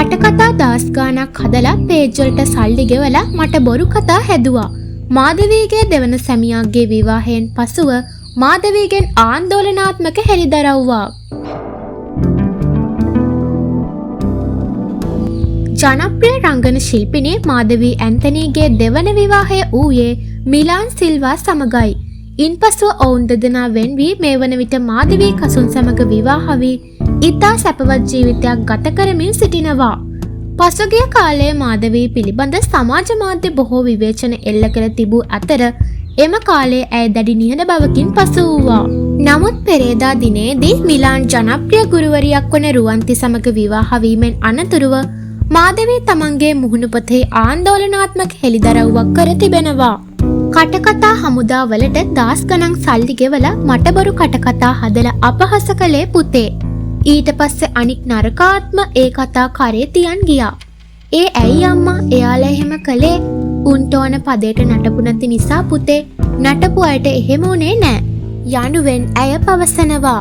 කටකතා දහස් ගාණක් හදලා පේජ් වලට සල්ලි ගෙවලා මට බොරු කතා හැදුවා. මාධවීගේ දෙවන සැමියාගේ විවාහයෙන් පසුව මාධවීගෙන් ආන්දෝලනාත්මක හෙළිදරව්වා. ජනප්‍රිය රංගන ශිල්පිනී මාධවී ඇන්තනීගේ දෙවන විවාහය වූයේ මිලාන් සිල්වා සමගයි. ඉන්පසුව ඔවුන් දෙදෙනා වෙන් වී මේ වන විට මාධවී කසුන් සමග විවාහ වී ඉතා සැපවත් ජීවිතයක් ගත කරමින් සිටිනවා. පසුගිය කාලයේ මාධවී පිළිබඳ සමාජ මාධ්‍ය බොහෝ විවේචන එල්ල කර තිබූ අතර එම කාලයේ ඇය දැඩි නිහඬ බවකින් පසු වූවා. නමුත් පෙරේදා දිනේදී මිලාන් ජනප්‍රිය ගුරුවරියක් වන රුවන්ති සමග විවාහ වීමෙන් අනතුරුව මාධවී තමන්ගේ මුහුණුපතේ ආන්දෝලනාත්මක හෙළිදරව්වක් කර තිබෙනවා. කටකතා හමුදාවලට දහස් ගණන් සල්ලි ගෙවලා මට බොරු කටකතා හදලා අපහාස කළේ පුතේ. ඊට පස්සේ අනික් නරකාත්ම ඒ කතා කරේ තියන් ගියා. ඒ ඇයි අම්මා එයාලා එහෙම කළේ? උන්ට ඕන පදේට නටපු නැති නිසා පුතේ. නටපු අයට එහෙම උනේ නෑ. යනුවෙන් ඇය පවසනවා.